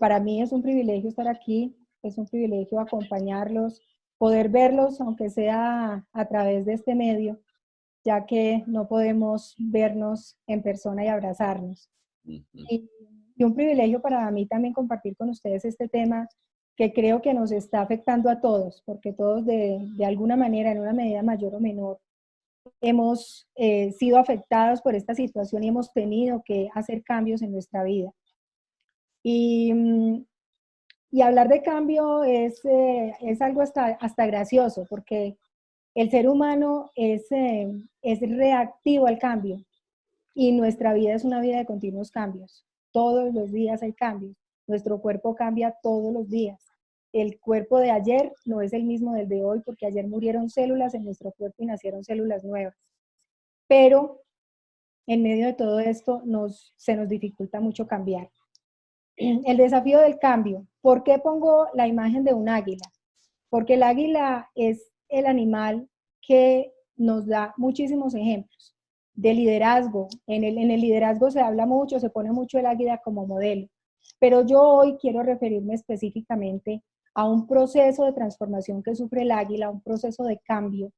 para mí es un privilegio estar aquí, es un privilegio acompañarlos, poder verlos, aunque sea a través de este medio, ya que no podemos vernos en persona y abrazarnos. Ujú. Y un privilegio para mí también compartir con ustedes este tema que creo que nos está afectando a todos, porque todos de alguna manera, en una medida mayor o menor, hemos sido afectados por esta situación y hemos tenido que hacer cambios en nuestra vida. Y, y hablar de cambio es algo hasta gracioso, porque el ser humano es reactivo al cambio y nuestra vida es una vida de continuos cambios. Todos los días hay cambios. Nuestro cuerpo cambia todos los días. El cuerpo de ayer no es el mismo del de hoy porque ayer murieron células en nuestro cuerpo y nacieron células nuevas. Pero en medio de todo esto se nos dificulta mucho cambiar. El desafío del cambio. ¿Por qué pongo la imagen de un águila? Porque el águila es el animal que nos da muchísimos ejemplos de liderazgo. En el liderazgo se habla mucho, se pone mucho el águila como modelo. Pero yo hoy quiero referirme específicamente a un proceso de transformación que sufre el águila, un proceso de cambio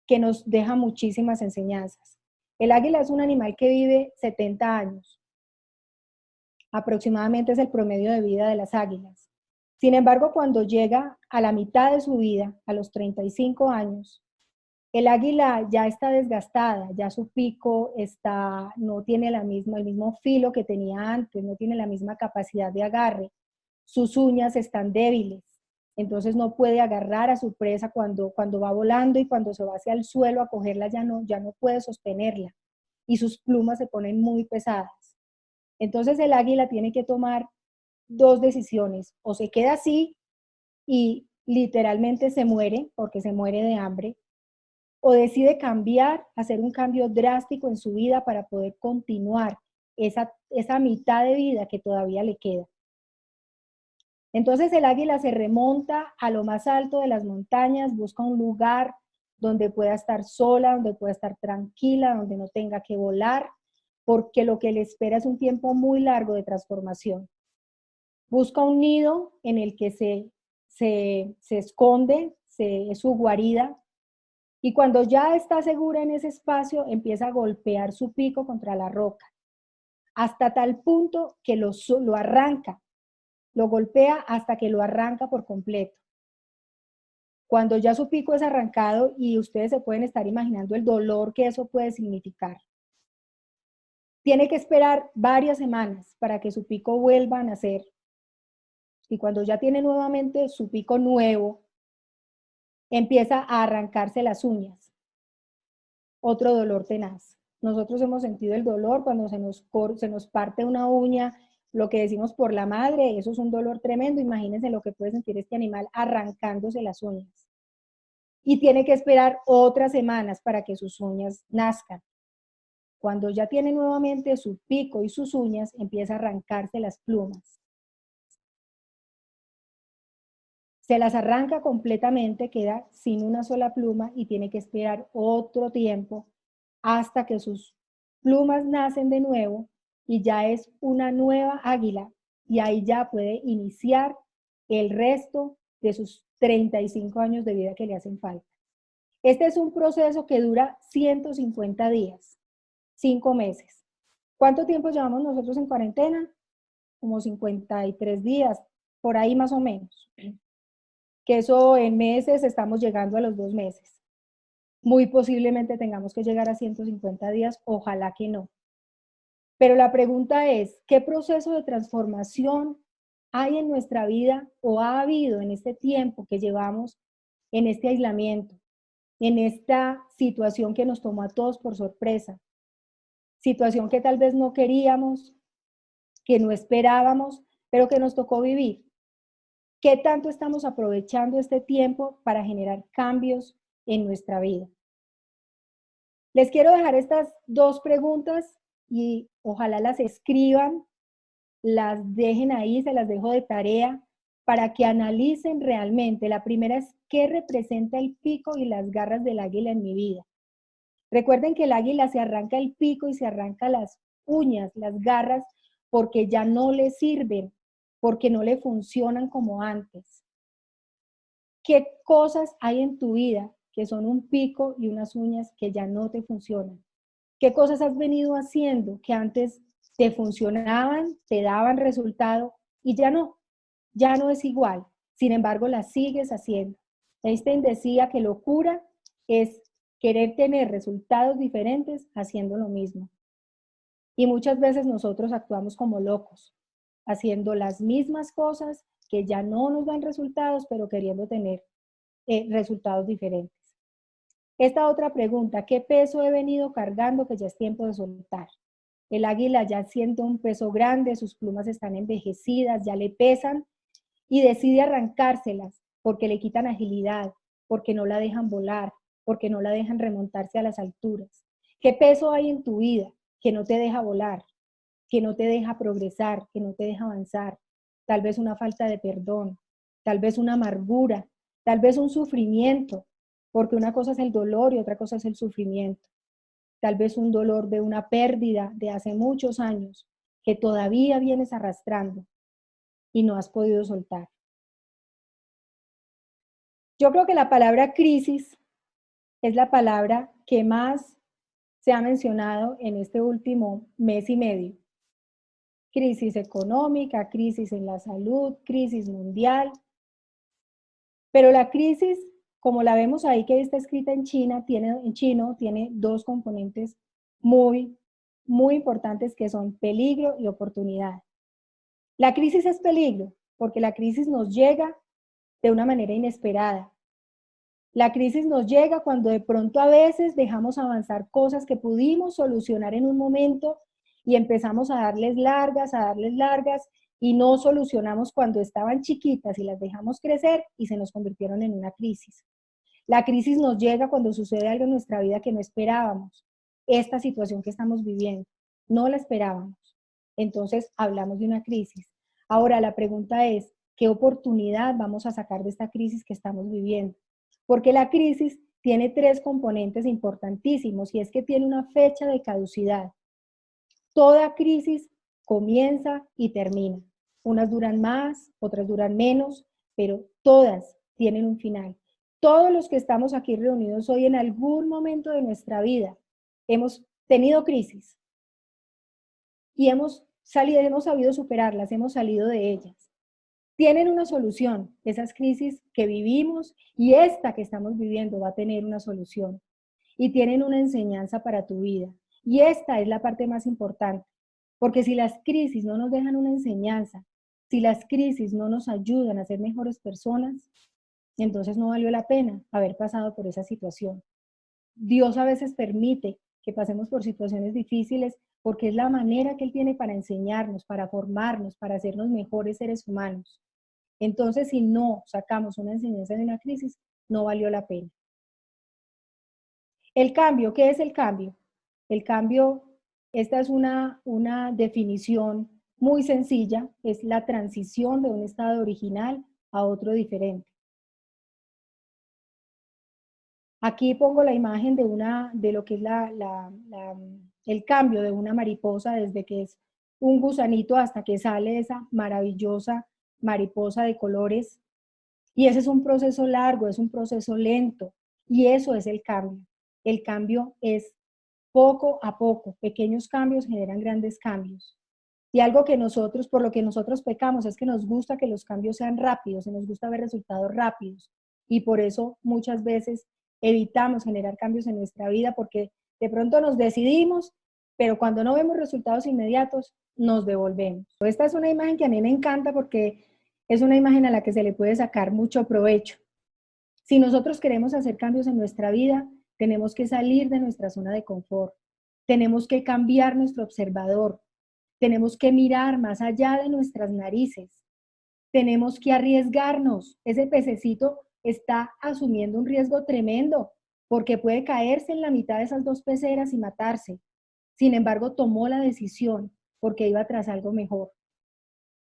que nos deja muchísimas enseñanzas. El águila es un animal que vive 70 años. Aproximadamente es el promedio de vida de las águilas. Sin embargo, cuando llega a la mitad de su vida, a los 35 años, el águila ya está desgastada, ya su pico no tiene el mismo filo que tenía antes, no tiene la misma capacidad de agarre, sus uñas están débiles, entonces no puede agarrar a su presa cuando va volando y cuando se va hacia el suelo a cogerla ya no puede sostenerla y sus plumas se ponen muy pesadas. Entonces el águila tiene que tomar dos decisiones, o se queda así y literalmente se muere porque se muere de hambre, o decide cambiar, hacer un cambio drástico en su vida para poder continuar esa mitad de vida que todavía le queda. Entonces el águila se remonta a lo más alto de las montañas, busca un lugar donde pueda estar sola, donde pueda estar tranquila, donde no tenga que volar, porque lo que le espera es un tiempo muy largo de transformación. Busca un nido en el que se esconde, es su guarida, y cuando ya está segura en ese espacio, empieza a golpear su pico contra la roca, hasta tal punto que lo arranca, lo golpea hasta que lo arranca por completo. Cuando ya su pico es arrancado y ustedes se pueden estar imaginando el dolor que eso puede significar. Tiene que esperar varias semanas para que su pico vuelva a nacer. Y cuando ya tiene nuevamente su pico nuevo, empieza a arrancarse las uñas. Otro dolor tenaz. Nosotros hemos sentido el dolor cuando se nos parte una uña, lo que decimos por la madre, eso es un dolor tremendo. Imagínense lo que puede sentir este animal arrancándose las uñas. Y tiene que esperar otras semanas para que sus uñas nazcan. Cuando ya tiene nuevamente su pico y sus uñas, empieza a arrancarse las plumas. Se las arranca completamente, queda sin una sola pluma y tiene que esperar otro tiempo hasta que sus plumas nacen de nuevo y ya es una nueva águila y ahí ya puede iniciar el resto de sus 35 años de vida que le hacen falta. Este es un proceso que dura 150 días, 5 meses. ¿Cuánto tiempo llevamos nosotros en cuarentena? Como 53 días, por ahí más o menos. Que eso en meses estamos llegando a los 2 meses. Muy posiblemente tengamos que llegar a 150 días, ojalá que no. Pero la pregunta es, ¿qué proceso de transformación hay en nuestra vida o ha habido en este tiempo que llevamos en este aislamiento, en esta situación que nos tomó a todos por sorpresa? Situación que tal vez no queríamos, que no esperábamos, pero que nos tocó vivir. ¿Qué tanto estamos aprovechando este tiempo para generar cambios en nuestra vida? Les quiero dejar estas dos preguntas y ojalá las escriban, las dejen ahí, se las dejo de tarea para que analicen realmente. La primera es, ¿qué representa el pico y las garras del águila en mi vida? Recuerden que el águila se arranca el pico y se arranca las uñas, las garras, porque ya no le sirven porque no le funcionan como antes. ¿Qué cosas hay en tu vida que son un pico y unas uñas que ya no te funcionan? ¿Qué cosas has venido haciendo que antes te funcionaban, te daban resultado y ya no es igual? Sin embargo, las sigues haciendo. Einstein decía que locura es querer tener resultados diferentes haciendo lo mismo. Y muchas veces nosotros actuamos como locos, haciendo las mismas cosas que ya no nos dan resultados, pero queriendo tener resultados diferentes. Esta otra pregunta, ¿qué peso he venido cargando que ya es tiempo de soltar? El águila ya siente un peso grande, sus plumas están envejecidas, ya le pesan y decide arrancárselas porque le quitan agilidad, porque no la dejan volar, porque no la dejan remontarse a las alturas. ¿Qué peso hay en tu vida que no te deja volar, que no te deja progresar, que no te deja avanzar? Tal vez una falta de perdón, tal vez una amargura, tal vez un sufrimiento, porque una cosa es el dolor y otra cosa es el sufrimiento. Tal vez un dolor de una pérdida de hace muchos años que todavía vienes arrastrando y no has podido soltar. Yo creo que la palabra crisis es la palabra que más se ha mencionado en este último mes y medio. Crisis económica, crisis en la salud, crisis mundial. Pero la crisis, como la vemos ahí que está escrita en chino, tiene dos componentes muy importantes que son peligro y oportunidad. La crisis es peligro porque la crisis nos llega de una manera inesperada. La crisis nos llega cuando de pronto a veces dejamos avanzar cosas que pudimos solucionar en un momento y empezamos a darles largas y no solucionamos cuando estaban chiquitas y las dejamos crecer y se nos convirtieron en una crisis. La crisis nos llega cuando sucede algo en nuestra vida que no esperábamos. Esta situación que estamos viviendo, no la esperábamos. Entonces hablamos de una crisis. Ahora la pregunta es, ¿qué oportunidad vamos a sacar de esta crisis que estamos viviendo? Porque la crisis tiene tres componentes importantísimos y es que tiene una fecha de caducidad. Toda crisis comienza y termina. Unas duran más, otras duran menos, pero todas tienen un final. Todos los que estamos aquí reunidos hoy en algún momento de nuestra vida hemos tenido crisis y hemos sabido superarlas, hemos salido de ellas. Tienen una solución, esas crisis que vivimos y esta que estamos viviendo va a tener una solución y tienen una enseñanza para tu vida. Y esta es la parte más importante, porque si las crisis no nos dejan una enseñanza, si las crisis no nos ayudan a ser mejores personas, entonces no valió la pena haber pasado por esa situación. Dios a veces permite que pasemos por situaciones difíciles porque es la manera que Él tiene para enseñarnos, para formarnos, para hacernos mejores seres humanos. Entonces, si no sacamos una enseñanza de una crisis, no valió la pena. El cambio, ¿qué es el cambio? El cambio, esta es una definición muy sencilla, es la transición de un estado original a otro diferente. Aquí pongo la imagen de lo que es el cambio de una mariposa desde que es un gusanito hasta que sale esa maravillosa mariposa de colores. Y ese es un proceso largo, es un proceso lento. Y eso es el cambio. El cambio es poco a poco. Pequeños cambios generan grandes cambios. Y algo que nosotros, por lo que nosotros pecamos, es que nos gusta que los cambios sean rápidos y nos gusta ver resultados rápidos. Y por eso muchas veces evitamos generar cambios en nuestra vida porque de pronto nos decidimos, pero cuando no vemos resultados inmediatos, nos devolvemos. Esta es una imagen que a mí me encanta porque es una imagen a la que se le puede sacar mucho provecho. Si nosotros queremos hacer cambios en nuestra vida, tenemos que salir de nuestra zona de confort. Tenemos que cambiar nuestro observador. Tenemos que mirar más allá de nuestras narices. Tenemos que arriesgarnos. Ese pececito está asumiendo un riesgo tremendo porque puede caerse en la mitad de esas dos peceras y matarse. Sin embargo, tomó la decisión porque iba tras algo mejor.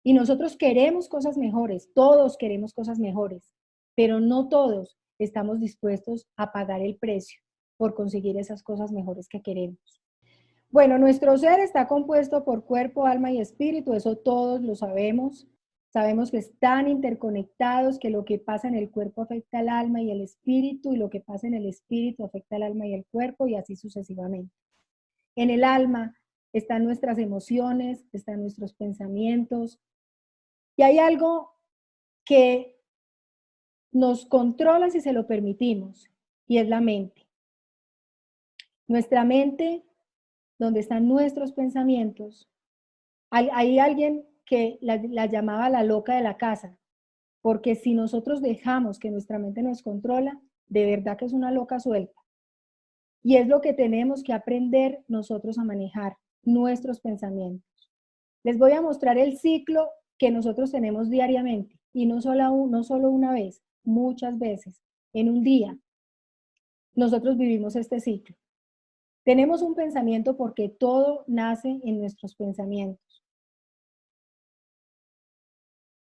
Y nosotros queremos cosas mejores, todos queremos cosas mejores, pero no todos estamos dispuestos a pagar el precio por conseguir esas cosas mejores que queremos. Bueno, nuestro ser está compuesto por cuerpo, alma y espíritu, eso todos lo sabemos. Sabemos que están interconectados, que lo que pasa en el cuerpo afecta al alma y el espíritu, y lo que pasa en el espíritu afecta al alma y el cuerpo, y así sucesivamente. En el alma están nuestras emociones, están nuestros pensamientos, y hay algo que nos controla si se lo permitimos, y es la mente. Nuestra mente, donde están nuestros pensamientos, hay alguien que la llamaba la loca de la casa, porque si nosotros dejamos que nuestra mente nos controla, de verdad que es una loca suelta. Y es lo que tenemos que aprender nosotros a manejar, nuestros pensamientos. Les voy a mostrar el ciclo que nosotros tenemos diariamente, y no solo una vez, muchas veces, en un día. Nosotros vivimos este ciclo. Tenemos un pensamiento porque todo nace en nuestros pensamientos.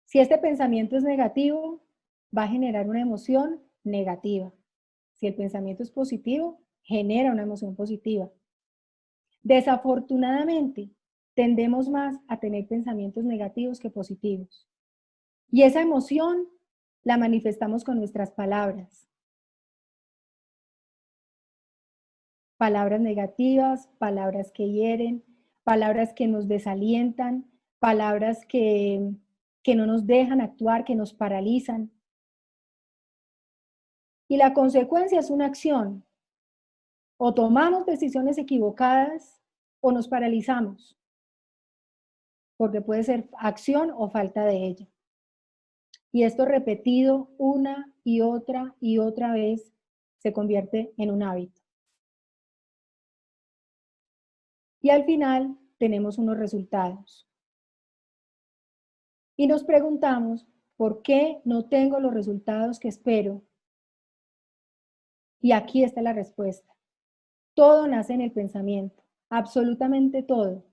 Si este pensamiento es negativo, va a generar una emoción negativa. Si el pensamiento es positivo, genera una emoción positiva. Desafortunadamente, tendemos más a tener pensamientos negativos que positivos. Y esa emoción la manifestamos con nuestras palabras. Palabras negativas, palabras que hieren, palabras que nos desalientan, palabras que no nos dejan actuar, que nos paralizan. Y la consecuencia es una acción. O tomamos decisiones equivocadas o nos paralizamos, porque puede ser acción o falta de ella. Y esto repetido una y otra vez se convierte en un hábito. Y al final tenemos unos resultados. Y nos preguntamos, ¿por qué no tengo los resultados que espero? Y aquí está la respuesta. Todo nace en el pensamiento, absolutamente todo.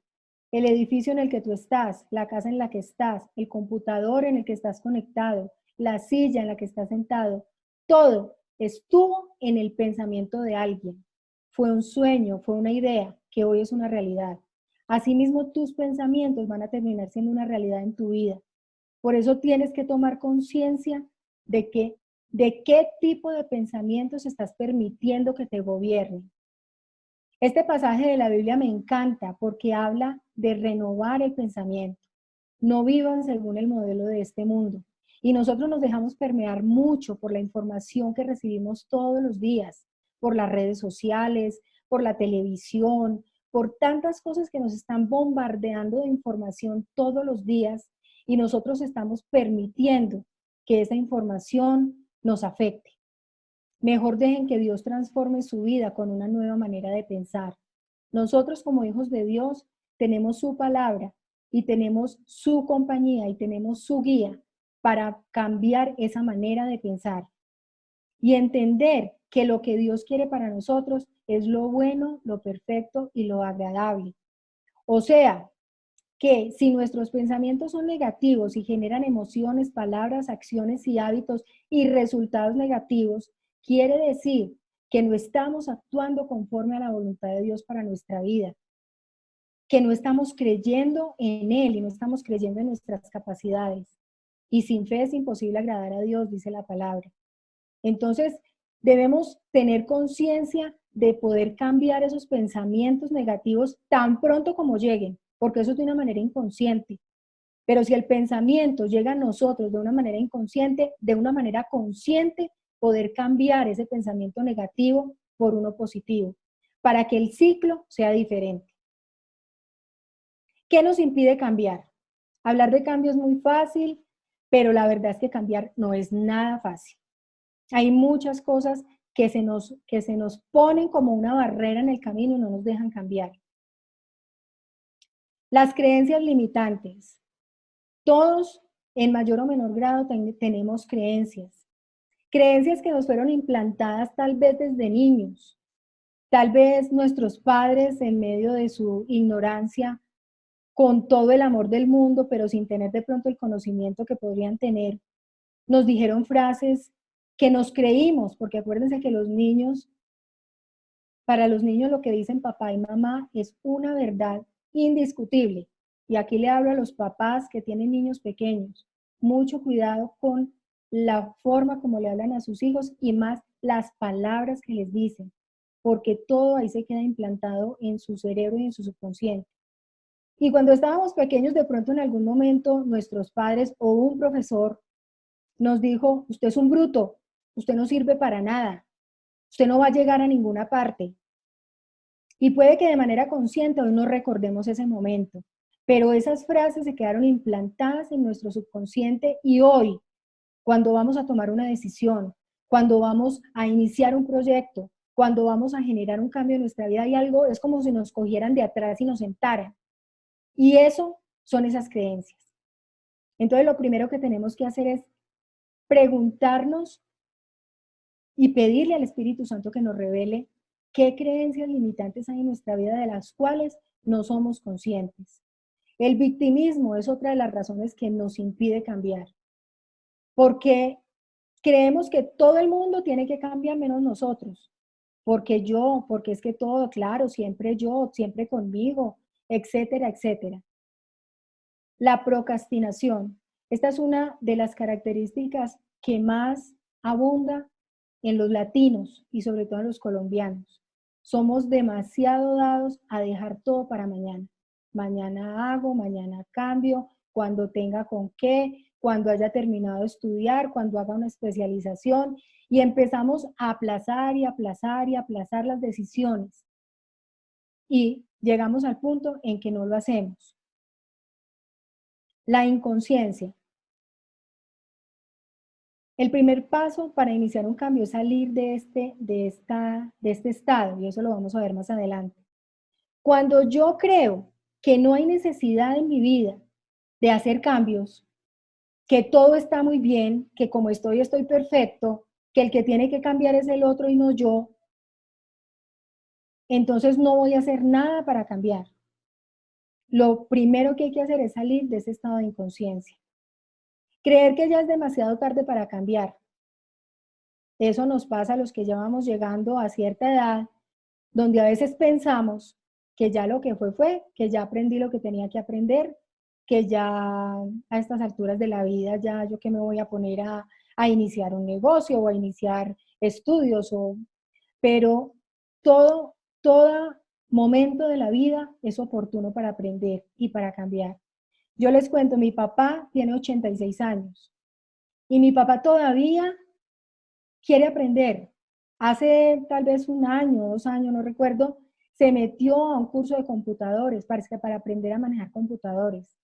El edificio en el que tú estás, la casa en la que estás, el computador en el que estás conectado, la silla en la que estás sentado, todo estuvo en el pensamiento de alguien. Fue un sueño, fue una idea que hoy es una realidad. Asimismo, tus pensamientos van a terminar siendo una realidad en tu vida. Por eso tienes que tomar conciencia de qué tipo de pensamientos estás permitiendo que te gobiernen. Este pasaje de la Biblia me encanta porque habla de renovar el pensamiento. No vivan según el modelo de este mundo. Y nosotros nos dejamos permear mucho por la información que recibimos todos los días, por las redes sociales, por la televisión, por tantas cosas que nos están bombardeando de información todos los días, y nosotros estamos permitiendo que esa información nos afecte. Mejor dejen que Dios transforme su vida con una nueva manera de pensar. Nosotros como hijos de Dios tenemos su palabra y tenemos su compañía y tenemos su guía para cambiar esa manera de pensar y entender que lo que Dios quiere para nosotros es lo bueno, lo perfecto y lo agradable. O sea, que si nuestros pensamientos son negativos y generan emociones, palabras, acciones y hábitos y resultados negativos, quiere decir que no estamos actuando conforme a la voluntad de Dios para nuestra vida, que no estamos creyendo en Él y no estamos creyendo en nuestras capacidades. Y sin fe es imposible agradar a Dios, dice la palabra. Entonces, debemos tener conciencia de poder cambiar esos pensamientos negativos tan pronto como lleguen, porque eso es de una manera inconsciente. Pero si el pensamiento llega a nosotros de una manera inconsciente, de una manera consciente, poder cambiar ese pensamiento negativo por uno positivo, para que el ciclo sea diferente. ¿Qué nos impide cambiar? Hablar de cambio es muy fácil, pero la verdad es que cambiar no es nada fácil. Hay muchas cosas que se nos ponen como una barrera en el camino y no nos dejan cambiar. Las creencias limitantes. Todos, en mayor o menor grado, tenemos creencias. Creencias que nos fueron implantadas tal vez desde niños. Tal vez nuestros padres, en medio de su ignorancia, con todo el amor del mundo, pero sin tener de pronto el conocimiento que podrían tener, nos dijeron frases que nos creímos, porque acuérdense que para los niños lo que dicen papá y mamá es una verdad indiscutible. Y aquí le hablo a los papás que tienen niños pequeños. mucho cuidado con la forma como le hablan a sus hijos y más las palabras que les dicen, porque todo ahí se queda implantado en su cerebro y en su subconsciente. Y cuando estábamos pequeños, de pronto en algún momento nuestros padres o un profesor nos dijo, usted es un bruto, usted no sirve para nada, usted no va a llegar a ninguna parte. Y puede que de manera consciente hoy no recordemos ese momento, pero esas frases se quedaron implantadas en nuestro subconsciente y hoy, cuando vamos a tomar una decisión, cuando vamos a iniciar un proyecto, cuando vamos a generar un cambio en nuestra vida, hay algo, es como si nos cogieran de atrás y nos sentaran. Y eso son esas creencias. Entonces, lo primero que tenemos que hacer es preguntarnos y pedirle al Espíritu Santo que nos revele qué creencias limitantes hay en nuestra vida de las cuales no somos conscientes. El victimismo es otra de las razones que nos impide cambiar, porque creemos que todo el mundo tiene que cambiar menos nosotros, porque es que todo, claro, siempre yo, siempre conmigo, etcétera, etcétera. La procrastinación. Esta es una de las características que más abunda en los latinos y sobre todo en los colombianos. Somos demasiado dados a dejar todo para mañana. Mañana hago, mañana cambio, cuando tenga con qué, cuando haya terminado de estudiar, cuando haga una especialización y empezamos a aplazar y aplazar y aplazar las decisiones y llegamos al punto en que no lo hacemos. La inconsciencia. El primer paso para iniciar un cambio es salir de este estado, y eso lo vamos a ver más adelante. Cuando yo creo que no hay necesidad en mi vida de hacer cambios, que todo está muy bien, que como estoy perfecto, que el que tiene que cambiar es el otro y no yo, entonces no voy a hacer nada para cambiar. Lo primero que hay que hacer es salir de ese estado de inconsciencia. Creer que ya es demasiado tarde para cambiar. Eso nos pasa a los que ya vamos llegando a cierta edad, donde a veces pensamos que ya lo que fue, que ya aprendí lo que tenía que aprender, que ya a estas alturas de la vida, ya yo que me voy a poner a iniciar un negocio o a iniciar estudios, pero todo momento de la vida es oportuno para aprender y para cambiar. Yo les cuento, mi papá tiene 86 años y mi papá todavía quiere aprender. Hace tal vez un año, 2 años, no recuerdo, se metió a un curso de computadores, parece que para aprender a manejar computadores.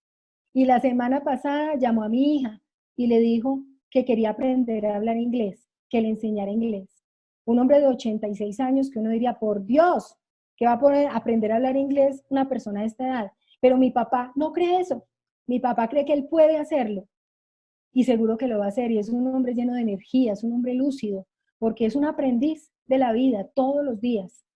Y la semana pasada llamó a mi hija y le dijo que quería aprender a hablar inglés, que le enseñara inglés. Un hombre de 86 años que uno diría, por Dios, que va a poder aprender a hablar inglés una persona de esta edad. Pero mi papá no cree eso. Mi papá cree que él puede hacerlo y seguro que lo va a hacer. Y es un hombre lleno de energía, es un hombre lúcido, porque es un aprendiz de la vida todos los días.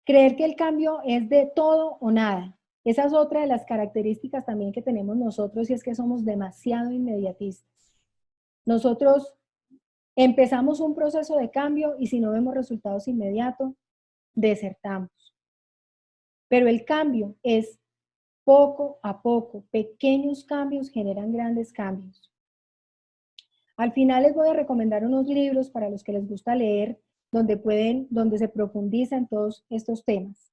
Creer que el cambio es de todo o nada. Esa es otra de las características también que tenemos nosotros y es que somos demasiado inmediatistas. Nosotros empezamos un proceso de cambio y si no vemos resultados inmediatos, desertamos. Pero el cambio es poco a poco. Pequeños cambios generan grandes cambios. Al final les voy a recomendar unos libros para los que les gusta leer, donde se profundiza en todos estos temas.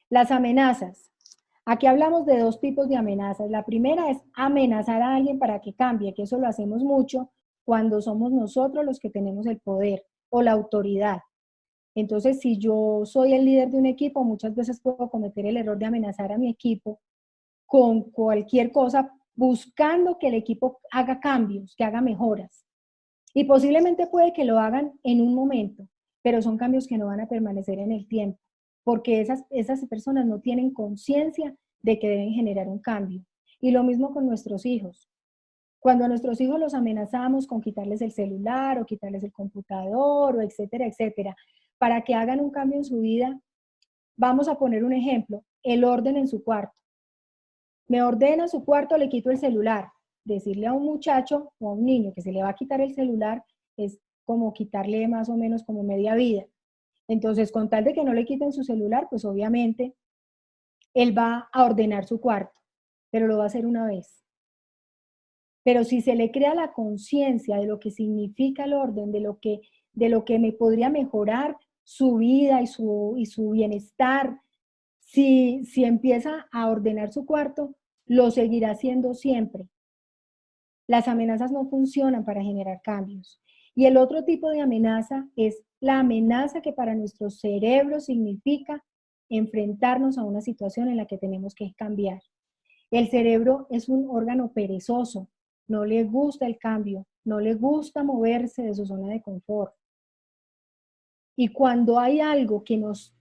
Las amenazas. Aquí hablamos de dos tipos de amenazas. La primera es amenazar a alguien para que cambie, que eso lo hacemos mucho cuando somos nosotros los que tenemos el poder o la autoridad. Entonces, si yo soy el líder de un equipo, muchas veces puedo cometer el error de amenazar a mi equipo con cualquier cosa, buscando que el equipo haga cambios, que haga mejoras. Y posiblemente puede que lo hagan en un momento, pero son cambios que no van a permanecer en el tiempo, porque esas personas no tienen conciencia de que deben generar un cambio. Y lo mismo con nuestros hijos. Cuando a nuestros hijos los amenazamos con quitarles el celular o quitarles el computador o etcétera, etcétera, para que hagan un cambio en su vida, vamos a poner un ejemplo, el orden en su cuarto. Me ordena su cuarto, le quito el celular. Decirle a un muchacho o a un niño que se le va a quitar el celular es como quitarle más o menos como media vida. Entonces, con tal de que no le quiten su celular, pues obviamente él va a ordenar su cuarto. pero lo va a hacer una vez. Pero si se le crea la conciencia de lo que significa el orden, de lo que me podría mejorar su vida y su bienestar, si empieza a ordenar su cuarto, lo seguirá haciendo siempre. Las amenazas no funcionan para generar cambios. Y el otro tipo de amenaza es la amenaza que para nuestro cerebro significa enfrentarnos a una situación en la que tenemos que cambiar. El cerebro es un órgano perezoso, no le gusta el cambio, no le gusta moverse de su zona de confort. Y cuando hay algo que nos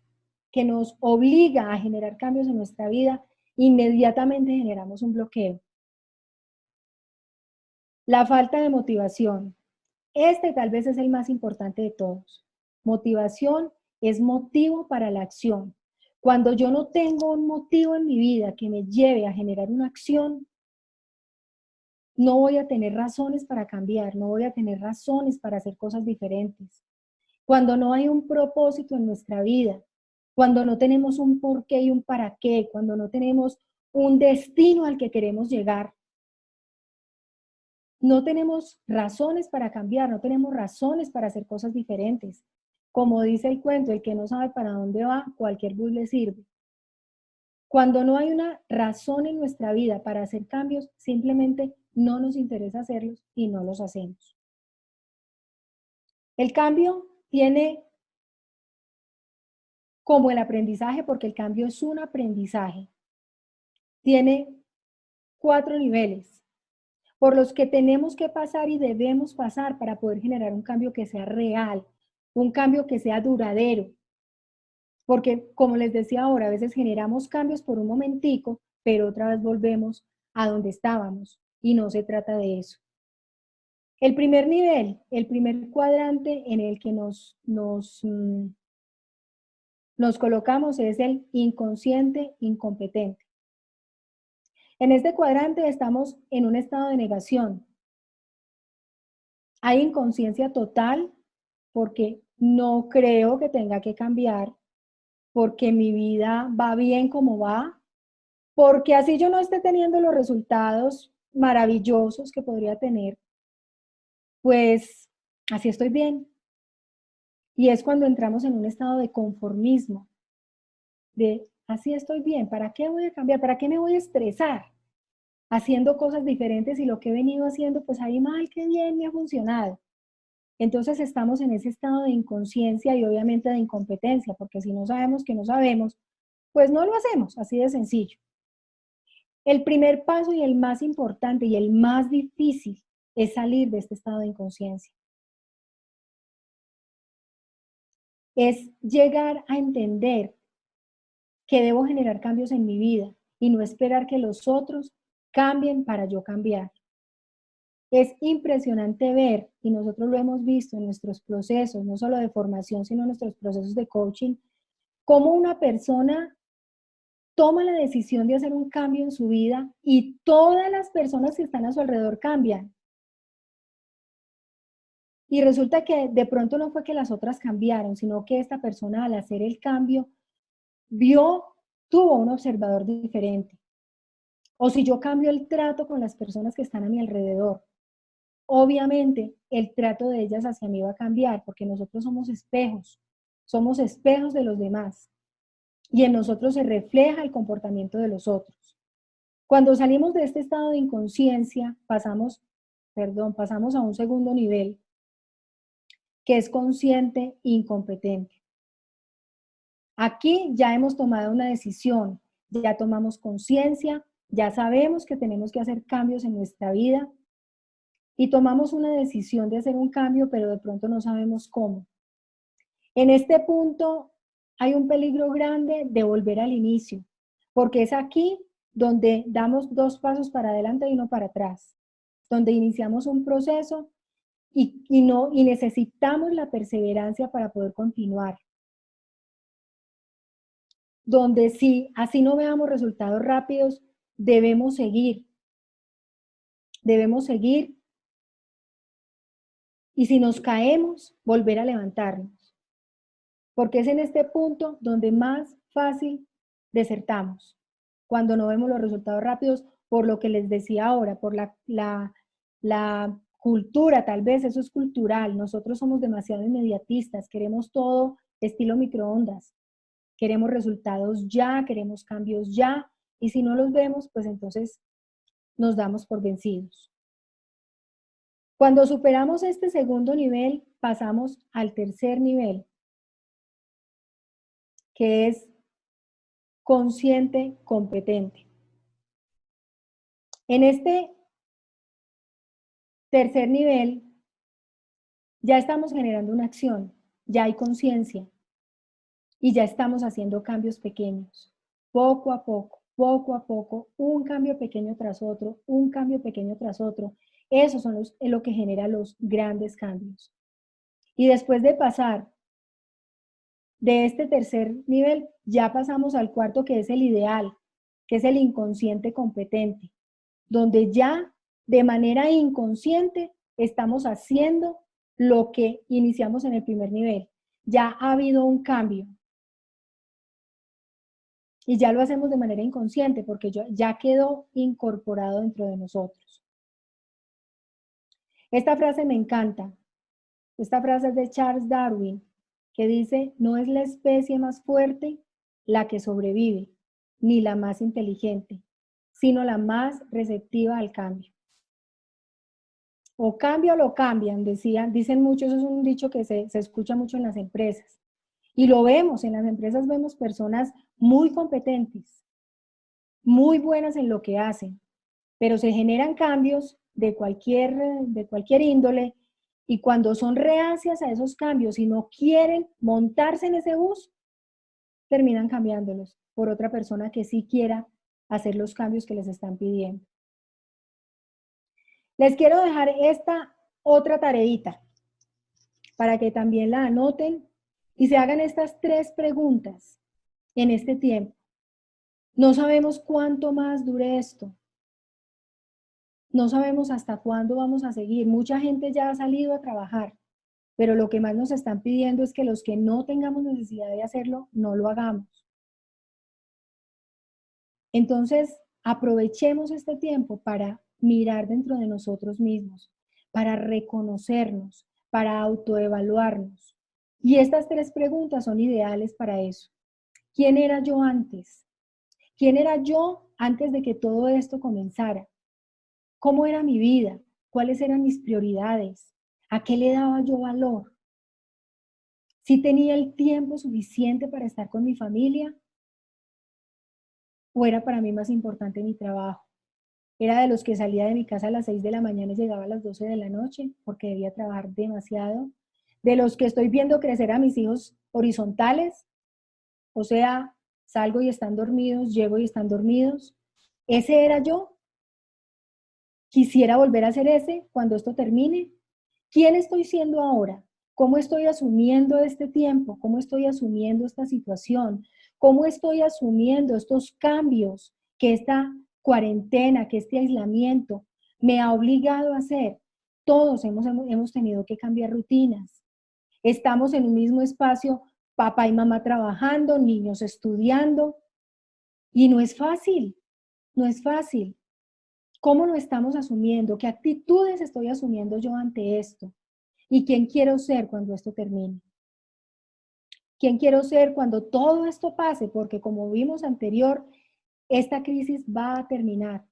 obliga a generar cambios en nuestra vida, inmediatamente generamos un bloqueo. La falta de motivación. Este tal vez es el más importante de todos. Motivación es motivo para la acción. Cuando yo no tengo un motivo en mi vida que me lleve a generar una acción, no voy a tener razones para cambiar, no voy a tener razones para hacer cosas diferentes. Cuando no hay un propósito en nuestra vida, cuando no tenemos un porqué y un para qué, cuando no tenemos un destino al que queremos llegar, no tenemos razones para cambiar, no tenemos razones para hacer cosas diferentes. Como dice el cuento, el que no sabe para dónde va, cualquier bus le sirve. Cuando no hay una razón en nuestra vida para hacer cambios, simplemente no nos interesa hacerlos y no los hacemos. El cambio tiene como el aprendizaje, porque el cambio es un aprendizaje, tiene 4 niveles por los que tenemos que pasar y debemos pasar para poder generar un cambio que sea real, un cambio que sea duradero. Porque, como les decía ahora, a veces generamos cambios por un momentico, pero otra vez volvemos a donde estábamos y no se trata de eso. El primer nivel, el primer cuadrante en el que nos colocamos es el inconsciente incompetente. En este cuadrante estamos en un estado de negación. Hay inconsciencia total porque no creo que tenga que cambiar, porque mi vida va bien como va, porque así yo no esté teniendo los resultados maravillosos que podría tener, pues así estoy bien. Y es cuando entramos en un estado de conformismo, de así estoy bien, ¿para qué voy a cambiar? ¿Para qué me voy a estresar haciendo cosas diferentes y lo que he venido haciendo, pues ahí mal que bien me ha funcionado? Entonces estamos en ese estado de inconsciencia y obviamente de incompetencia, porque si no sabemos que no sabemos, pues no lo hacemos, así de sencillo. El primer paso y el más importante y el más difícil es salir de este estado de inconsciencia. Es llegar a entender que debo generar cambios en mi vida y no esperar que los otros cambien para yo cambiar. Es impresionante ver, y nosotros lo hemos visto en nuestros procesos, no solo de formación, sino en nuestros procesos de coaching, cómo una persona toma la decisión de hacer un cambio en su vida y todas las personas que están a su alrededor cambian. Y resulta que de pronto no fue que las otras cambiaron, sino que esta persona al hacer el cambio tuvo un observador diferente. O si yo cambio el trato con las personas que están a mi alrededor, obviamente el trato de ellas hacia mí va a cambiar porque nosotros somos espejos de los demás y en nosotros se refleja el comportamiento de los otros. Cuando salimos de este estado de inconsciencia, pasamos a un segundo nivel, que es consciente incompetente. Aquí ya hemos tomado una decisión, ya tomamos conciencia, ya sabemos que tenemos que hacer cambios en nuestra vida y tomamos una decisión de hacer un cambio, pero de pronto no sabemos cómo. En este punto hay un peligro grande de volver al inicio, porque es aquí donde damos 2 pasos para adelante y 1 para atrás, donde iniciamos un proceso y necesitamos la perseverancia para poder continuar. Donde si así no veamos resultados rápidos, debemos seguir y si nos caemos, volver a levantarnos, porque es en este punto donde más fácil desertamos, cuando no vemos los resultados rápidos por lo que les decía ahora, por la cultura, tal vez eso es cultural. Nosotros somos demasiado inmediatistas, queremos todo estilo microondas, queremos resultados ya, queremos cambios ya, y si no los vemos, pues entonces nos damos por vencidos. Cuando superamos este segundo nivel, pasamos al tercer nivel, que es consciente competente. En este tercer nivel ya estamos generando una acción, ya hay conciencia y ya estamos haciendo cambios pequeños, poco a poco, un cambio pequeño tras otro, un cambio pequeño tras otro. Esos son es lo que genera los grandes cambios. Y después de pasar de este tercer nivel, ya pasamos al cuarto, que es el ideal, que es el inconsciente competente, donde ya de manera inconsciente estamos haciendo lo que iniciamos en el primer nivel. Ya ha habido un cambio y ya lo hacemos de manera inconsciente porque ya quedó incorporado dentro de nosotros. Esta frase me encanta. Esta frase es de Charles Darwin, que dice: no es la especie más fuerte la que sobrevive, ni la más inteligente, sino la más receptiva al cambio. O cambia o lo cambian, dicen muchos, eso es un dicho que se escucha mucho en las empresas. Y lo vemos, en las empresas vemos personas muy competentes, muy buenas en lo que hacen, pero se generan cambios de cualquier índole, y cuando son reacias a esos cambios y no quieren montarse en ese bus, terminan cambiándolos por otra persona que sí quiera hacer los cambios que les están pidiendo. Les quiero dejar esta otra tareita para que también la anoten y se hagan estas 3 preguntas en este tiempo. No sabemos cuánto más dure esto. No sabemos hasta cuándo vamos a seguir. Mucha gente ya ha salido a trabajar, pero lo que más nos están pidiendo es que los que no tengamos necesidad de hacerlo, no lo hagamos. Entonces, aprovechemos este tiempo para mirar dentro de nosotros mismos, para reconocernos, para autoevaluarnos. Y estas 3 preguntas son ideales para eso. ¿Quién era yo antes? ¿Quién era yo antes de que todo esto comenzara? ¿Cómo era mi vida? ¿Cuáles eran mis prioridades? ¿A qué le daba yo valor? ¿Si tenía el tiempo suficiente para estar con mi familia? ¿O era para mí más importante mi trabajo? Era de los que salía de mi casa a las 6 de la mañana y llegaba a las 12 de la noche porque debía trabajar demasiado. De los que estoy viendo crecer a mis hijos horizontales, o sea, salgo y están dormidos, llego y están dormidos. ¿Ese era yo? ¿Quisiera volver a ser ese cuando esto termine? ¿Quién estoy siendo ahora? ¿Cómo estoy asumiendo este tiempo? ¿Cómo estoy asumiendo esta situación? ¿Cómo estoy asumiendo estos cambios que esta cuarentena, que este aislamiento me ha obligado a hacer? Todos hemos tenido que cambiar rutinas. Estamos en un mismo espacio, papá y mamá trabajando, niños estudiando, y no es fácil, no es fácil. ¿Cómo lo estamos asumiendo? ¿Qué actitudes estoy asumiendo yo ante esto? ¿Y quién quiero ser cuando esto termine? ¿Quién quiero ser cuando todo esto pase? Porque como vimos anterior, esta crisis va a terminar.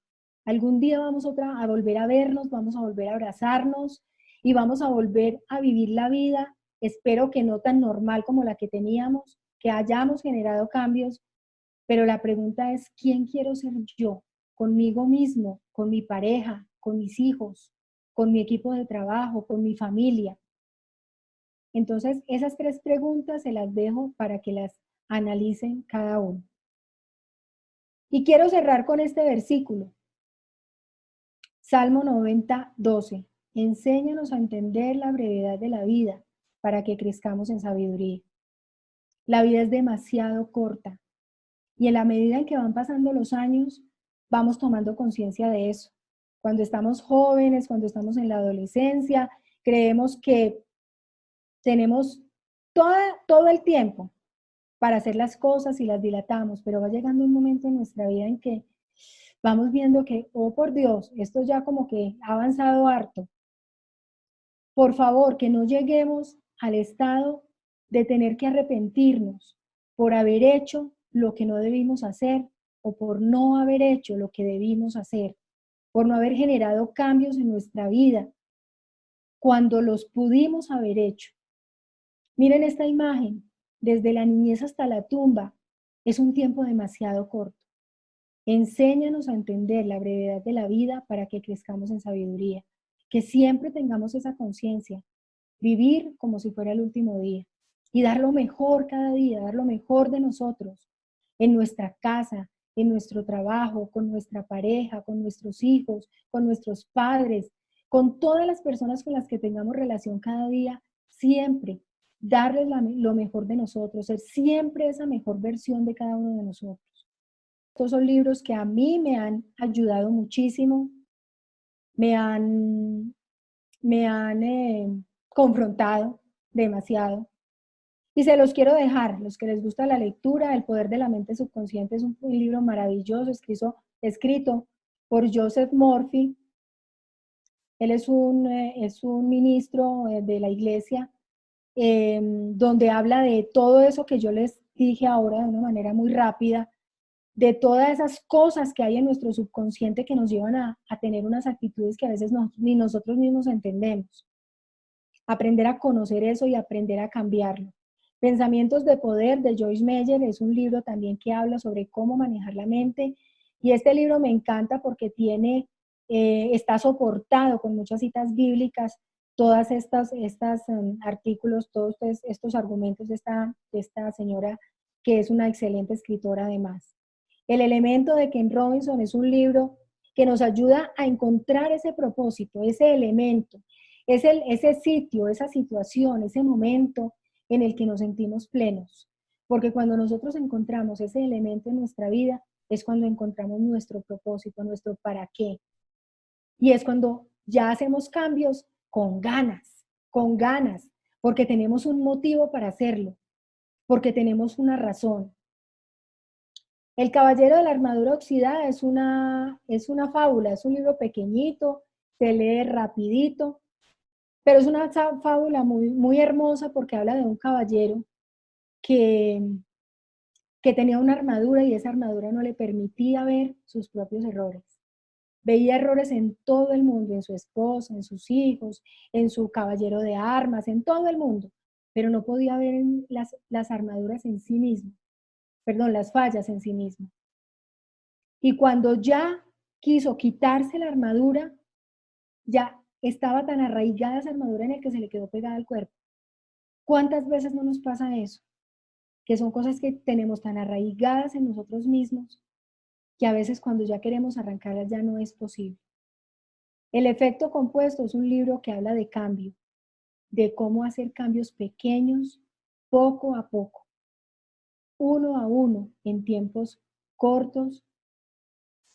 Algún día vamos a volver a vernos, vamos a volver a abrazarnos y vamos a volver a vivir la vida. Espero que no tan normal como la que teníamos, que hayamos generado cambios, pero la pregunta es: ¿quién quiero ser yo? Conmigo mismo, con mi pareja, con mis hijos, con mi equipo de trabajo, con mi familia. Entonces, esas 3 preguntas se las dejo para que las analicen cada uno. Y quiero cerrar con este versículo. Salmo 90, 12. Enséñanos a entender la brevedad de la vida para que crezcamos en sabiduría. La vida es demasiado corta y en la medida en que van pasando los años, vamos tomando conciencia de eso. Cuando estamos jóvenes, cuando estamos en la adolescencia, creemos que tenemos todo el tiempo para hacer las cosas y las dilatamos, pero va llegando un momento en nuestra vida en que vamos viendo que, oh por Dios, esto ya como que ha avanzado harto. Por favor, que no lleguemos al estado de tener que arrepentirnos por haber hecho lo que no debimos hacer o por no haber hecho lo que debimos hacer, por no haber generado cambios en nuestra vida cuando los pudimos haber hecho. Miren esta imagen, desde la niñez hasta la tumba, es un tiempo demasiado corto. Enséñanos a entender la brevedad de la vida para que crezcamos en sabiduría, que siempre tengamos esa conciencia, vivir como si fuera el último día y dar lo mejor cada día, dar lo mejor de nosotros, en nuestra casa, en nuestro trabajo, con nuestra pareja, con nuestros hijos, con nuestros padres, con todas las personas con las que tengamos relación cada día, siempre darles lo mejor de nosotros, ser siempre esa mejor versión de cada uno de nosotros. Estos son libros que a mí me han ayudado muchísimo, me han, me han confrontado demasiado. Y se los quiero dejar, los que les gusta la lectura, El poder de la mente subconsciente es un libro maravilloso, escrito por Joseph Murphy. Él es un ministro de la iglesia, donde habla de todo eso que yo les dije ahora de una manera muy rápida, de todas esas cosas que hay en nuestro subconsciente que nos llevan a tener unas actitudes que a veces ni nosotros mismos entendemos. Aprender a conocer eso y aprender a cambiarlo. Pensamientos de poder de Joyce Meyer es un libro también que habla sobre cómo manejar la mente, y este libro me encanta porque está soportado con muchas citas bíblicas, todas estas artículos, todos estos argumentos de esta señora que es una excelente escritora además. El elemento de Ken Robinson es un libro que nos ayuda a encontrar ese propósito, ese elemento, ese sitio, esa situación, ese momento en el que nos sentimos plenos. Porque cuando nosotros encontramos ese elemento en nuestra vida, es cuando encontramos nuestro propósito, nuestro para qué. Y es cuando ya hacemos cambios con ganas, porque tenemos un motivo para hacerlo, porque tenemos una razón. El Caballero de la Armadura Oxidada es una fábula, es un libro pequeñito, se lee rapidito, pero es una fábula muy, muy hermosa porque habla de un caballero que, que tenía una armadura y esa armadura no le permitía ver sus propios errores. Veía errores en todo el mundo, en su esposa, en sus hijos, en su caballero de armas, en todo el mundo, pero no podía ver las armaduras en sí mismo, perdón, las fallas en sí mismo. Y cuando ya quiso quitarse la armadura, ya estaba tan arraigada esa armadura en el que se le quedó pegada al cuerpo. ¿Cuántas veces no nos pasa eso? Que son cosas que tenemos tan arraigadas en nosotros mismos que a veces cuando ya queremos arrancarlas ya no es posible. El efecto compuesto es un libro que habla de cambio, de cómo hacer cambios pequeños, poco a poco, uno a uno, en tiempos cortos,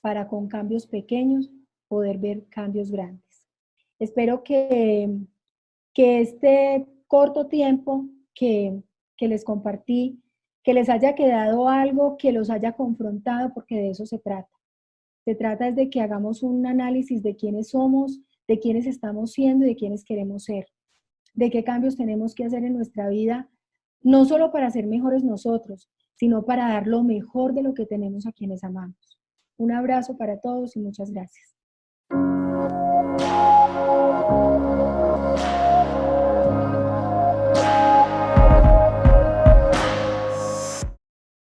para con cambios pequeños poder ver cambios grandes. Espero que este corto tiempo que les compartí, que les haya quedado algo que los haya confrontado, porque de eso se trata. Se trata es de que hagamos un análisis de quiénes somos, de quiénes estamos siendo y de quiénes queremos ser, de qué cambios tenemos que hacer en nuestra vida, no solo para ser mejores nosotros, sino para dar lo mejor de lo que tenemos a quienes amamos. Un abrazo para todos y muchas gracias.